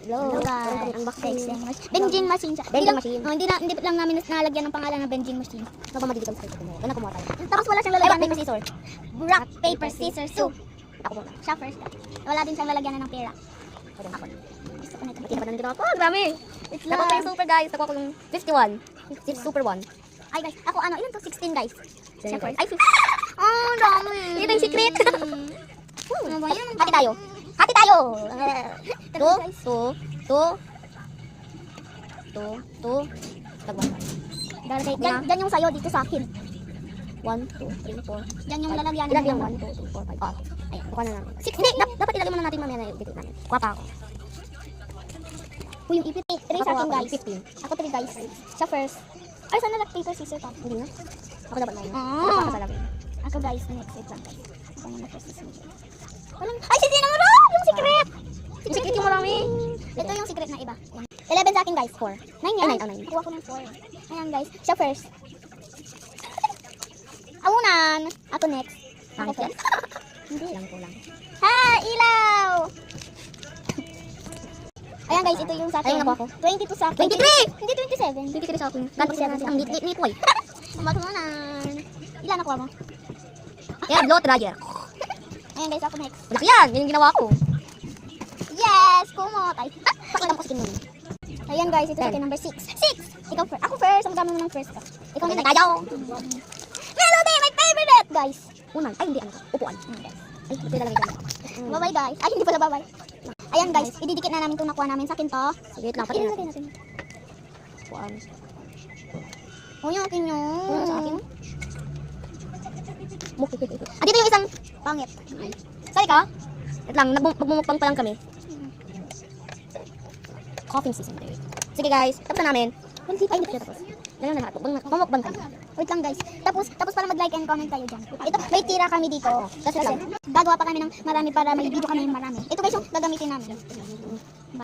Hello guys. Unboxing. Benjing machine siya. Benjing machine. Hindi lang namin nalagyan ng pangalan ng benjing machine. Madidikal sa ito. Ano kumuha tayo? Tapos wala siyang lalagyan Paper, ng scissors. rock, paper, scissors, soup. Ako muna. Siya first. Wala din siyang lalagyan ng pera. Ako. Gusto ko nito. Nakita pa nandito ako. Grabe. It's Nakuha ko yung super guys. Nakuha ko yung 51. Super 1. Ay guys, ako ano, ilan to? 16 guys. Siya first. Ay, 50. Oh, dami. Ito yung secret. Ano ba yun? Hati tayo. Hati tayo. Ito, guys. 2. Tagwan. Diyan yung sayo, dito sa akin. 1, 2, 3, 4. Diyan yung lalagyan. Ilan yung 1, 2, 3, 4, 5. Ah, ayan. Kuha na namin. Hindi, dapat ilagay muna natin mamaya na yung namin. Kuha pa ako. Uy, yung ipit. 3 sa akin guys. 15. Ako 3 guys. Siya first. Ay, sana rock, paper, scissors pa. Hindi na. Ako dapat na yun. Ah. Ako sa lamin. Ako guys, next. Wait lang guys. Ako muna first scissors. Ay, si Tina Maro! Yung secret! Yung secret yung marami. Ito yung secret na iba. 11 sa akin guys. 4. 9 yan. Ay, 9. Kuha ko ng 4. Ayan guys. Siya first. Awunan. Ako next. Ako Pangit yan. first. Hindi. Lang ko lang. Ha! Ilaw! Ayan guys, ito yung sa akin. Ayun, nakuha ko. 22 sa akin. 23! Hindi, 27. 23 sa akin. Ganti siya. Ang nit boy. Matunan. Ilan nakuha mo? Yan, low dryer. Ayan guys, ako next. Malaki yan. Yan yung ginawa ko. Yes! Kumot! Ay, Pakita mo kasi nun. ayan guys, ito sa akin number 6. 6! Ikaw first. Ako first. Ang dami mo ng first. Ikaw Okay na na tayo. Melody, my favorite! Guys. Unan. Ay, hindi. Ano to? Upuan. Ay, ito yung lalagay ko. Bye-bye guys. Ay, hindi pala bye-bye. Ayan guys, ididikit na namin itong nakuha namin. Sa akin to. Sige, wait lang. Pati Ilagay natin. natin. Upuan. Oh, yung akin yun. Ano sa akin? Ah, dito yung isang Pangit. Sorry ka? Wait lang, magmumukbang pa lang kami. Coughing season. Sige guys, tapos na namin. Hindi pa, hindi Siya tapos. Ganyan na lahat. Magmumukbang kami. Wait lang guys. Tapos para mag-like and comment kayo dyan. Ito, may tira kami dito. Kasi gagawa pa kami ng marami para may video kami ng marami. Ito guys yung gagamitin namin.